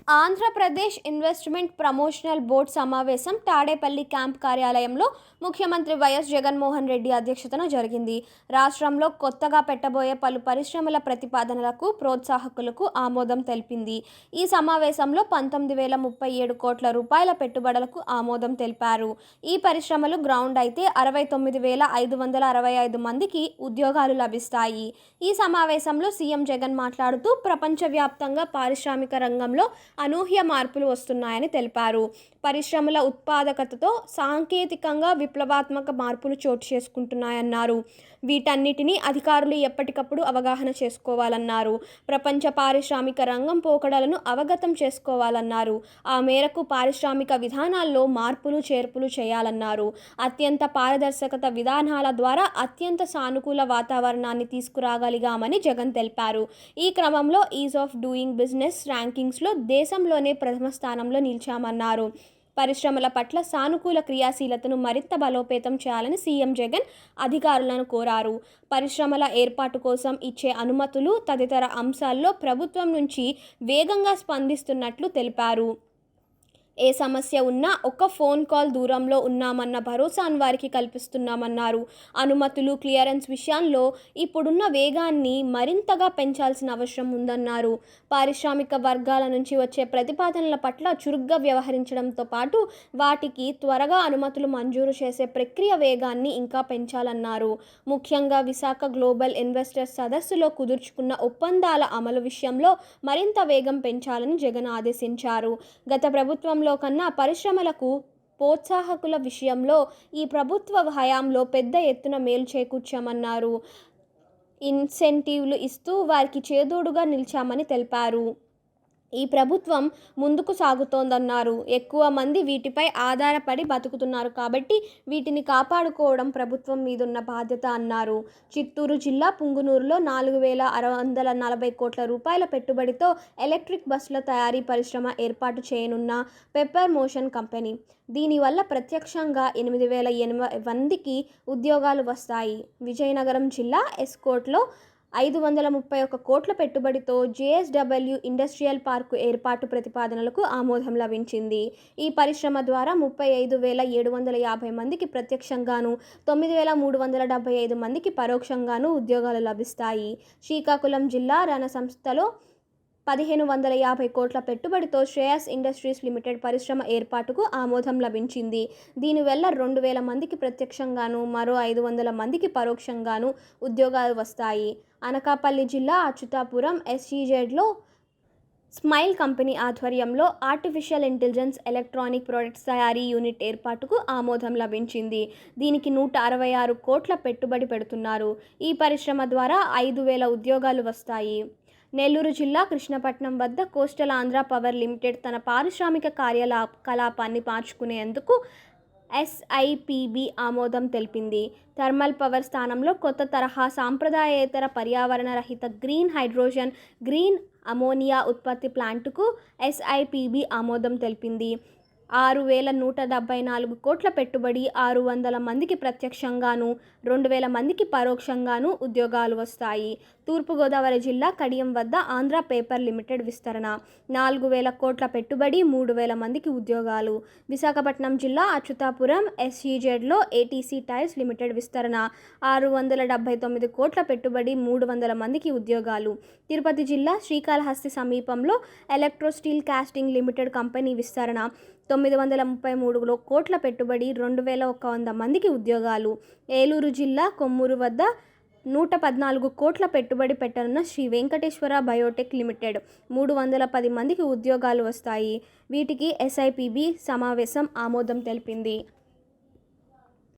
Andhra Pradesh investment promotional board సమావేశం Tadepalli camp కార్యాలయంలో ముఖ్యమంత్రి వైఎస్ జగన్మోహన్ రెడ్డి అధ్యక్షతన జరిగింది. రాష్ట్రంలో కొత్తగా పెట్టబోయే పలు పరిశ్రమల ప్రతిపాదనలకు, ప్రోత్సాహకాలకు ఆమోదం తెలిపింది. ఈ సమావేశంలో 19,037 కోట్ల రూపాయల పెట్టుబడులకు ఆమోదం తెలిపారు. ఈ పరిశ్రమలు గ్రౌండ్ అయితే 69,565 మందికి ఉద్యోగాలు లభిస్తాయి. ఈ సమావేశంలో సీఎం జగన్ మాట్లాడుతూ ప్రపంచవ్యాప్తంగా పారిశ్రామిక రంగంలో అనూహ్య మార్పులు వస్తున్నాయని తెలిపారు. పరిశ్రమల ఉత్పాదకతతో సాంకేతికంగా విప్లవాత్మక మార్పులు చోటు చేసుకుంటున్నాయన్నారు. వీటన్నిటినీ అధికారులు ఎప్పటికప్పుడు అవగాహన చేసుకోవాలన్నారు. ప్రపంచ పారిశ్రామిక రంగం పోకడలను అవగతం చేసుకోవాలన్నారు. ఆ మేరకు పారిశ్రామిక విధానాల్లో మార్పులు చేర్పులు చేయాలన్నారు. అత్యంత పారదర్శకత విధానాల ద్వారా అత్యంత సానుకూల వాతావరణాన్ని తీసుకురాగలిగామని జగన్ తెలిపారు. ఈ క్రమంలో ఈజ్ ఆఫ్ డూయింగ్ బిజినెస్ ర్యాంకింగ్స్లో దేశంలోనే ప్రథమ స్థానంలో నిలిచామన్నారు. పరిశ్రమల పట్ల సానుకూల క్రియాశీలతను మరింత బలోపేతం చేయాలని సీఎం జగన్ అధికారులను కోరారు. పరిశ్రమల ఏర్పాటు కోసం ఇచ్చే అనుమతులు తదితర అంశాల్లో ప్రభుత్వం నుంచి వేగంగా స్పందిస్తున్నట్లు తెలిపారు. ఏ సమస్య ఉన్నా ఒక్క ఫోన్ కాల్ దూరంలో ఉన్నామన్న భరోసాను వారికి కల్పిస్తున్నామన్నారు. అనుమతులు, క్లియరెన్స్ విషయాల్లో ఇప్పుడున్న వేగాన్ని మరింతగా పెంచాల్సిన అవసరం ఉందన్నారు. పారిశ్రామిక వర్గాల నుంచి వచ్చే ప్రతిపాదనల పట్ల చురుగ్గా వ్యవహరించడంతో పాటు వాటికి త్వరగా అనుమతులు మంజూరు చేసే ప్రక్రియ వేగాన్ని ఇంకా పెంచాలన్నారు. ముఖ్యంగా విశాఖ గ్లోబల్ ఇన్వెస్టర్స్ సదస్సులో కుదుర్చుకున్న ఒప్పందాల అమలు విషయంలో మరింత వేగం పెంచాలని జగన్ ఆదేశించారు. గత ప్రభుత్వం కన్నా పరిశ్రమలకు ప్రోత్సాహకుల విషయంలో ఈ ప్రభుత్వ హయాంలో పెద్ద ఎత్తున మేలు చేకూర్చామన్నారు. ఇన్సెంటివ్లు ఇస్తూ వారికి చేదోడుగా నిలిచామని తెలిపారు. ఈ ప్రభుత్వం ముందుకు సాగుతోందన్నారు. ఎక్కువ మంది వీటిపై ఆధారపడి బతుకుతున్నారు కాబట్టి వీటిని కాపాడుకోవడం ప్రభుత్వం మీదున్న బాధ్యత అన్నారు. చిత్తూరు జిల్లా పుంగునూరులో 4,640 కోట్ల రూపాయల పెట్టుబడితో ఎలక్ట్రిక్ బస్సుల తయారీ పరిశ్రమ ఏర్పాటు చేయనున్న పెప్పర్ మోషన్ కంపెనీ. దీనివల్ల ప్రత్యక్షంగా 8,080 మందికి ఉద్యోగాలు వస్తాయి. విజయనగరం జిల్లా ఎస్కోట్లో 531 కోట్ల పెట్టుబడితో జేఎస్డబ్ల్యూ ఇండస్ట్రియల్ పార్కు ఏర్పాటు ప్రతిపాదనలకు ఆమోదం లభించింది. ఈ పరిశ్రమ ద్వారా 35,750 మందికి ప్రత్యక్షంగాను, 9,375 మందికి పరోక్షంగాను ఉద్యోగాలు లభిస్తాయి. శ్రీకాకుళం జిల్లా రణ సంస్థలో 1,550 కోట్ల పెట్టుబడితో శ్రేయస్ ఇండస్ట్రీస్ లిమిటెడ్ పరిశ్రమ ఏర్పాటుకు ఆమోదం లభించింది. దీనివల్ల 2,000 మందికి ప్రత్యక్షంగాను, మరో 500 మందికి పరోక్షంగాను ఉద్యోగాలు వస్తాయి. అనకాపల్లి జిల్లా అచ్యుతాపురం SEZలో స్మైల్ కంపెనీ ఆధ్వర్యంలో ఆర్టిఫిషియల్ ఇంటెలిజెన్స్ ఎలక్ట్రానిక్ ప్రొడక్ట్స్ తయారీ యూనిట్ ఏర్పాటుకు ఆమోదం లభించింది. దీనికి 166 కోట్ల పెట్టుబడి పెడుతున్నారు. ఈ పరిశ్రమ ద్వారా 5,000 ఉద్యోగాలు వస్తాయి. నెల్లూరు జిల్లా కృష్ణపట్నం వద్ద కోస్టల్ ఆంధ్ర పవర్ లిమిటెడ్ తన పారిశ్రామిక కార్యకలాపాన్ని మార్చుకునేందుకు SIPB ఆమోదం తెలిపింది. థర్మల్ పవర్ స్థానంలో కొత్త తరహా సాంప్రదాయేతర పర్యావరణ రహిత గ్రీన్ హైడ్రోజన్, గ్రీన్ అమోనియా ఉత్పత్తి ప్లాంటుకు SIPB ఆమోదం తెలిపింది. 6,174 కోట్ల పెట్టుబడి, 600 మందికి ప్రత్యక్షంగాను, 2,000 మందికి పరోక్షంగాను ఉద్యోగాలు వస్తాయి. తూర్పుగోదావరి జిల్లా కడియం వద్ద ఆంధ్ర పేపర్ లిమిటెడ్ విస్తరణ, 4,000 కోట్ల పెట్టుబడి, 3,000 మందికి ఉద్యోగాలు. విశాఖపట్నం జిల్లా అచ్యుతాపురం SEZలో ATC టైల్స్ లిమిటెడ్ విస్తరణ, 679 కోట్ల పెట్టుబడి, 300 మందికి ఉద్యోగాలు. తిరుపతి జిల్లా శ్రీకాళహస్తి సమీపంలో electro steel casting limited company విస్తరణ, 933 కోట్ల పెట్టుబడి, 2,100 మందికి ఉద్యోగాలు. ఏలూరు జిల్లా కొమ్మూరు వద్ద 114 కోట్ల పెట్టుబడి పెట్టనున్న శ్రీ వెంకటేశ్వర బయోటెక్ లిమిటెడ్, 310 మందికి ఉద్యోగాలు వస్తాయి. వీటికి SIPB సమావేశం ఆమోదం తెలిపింది.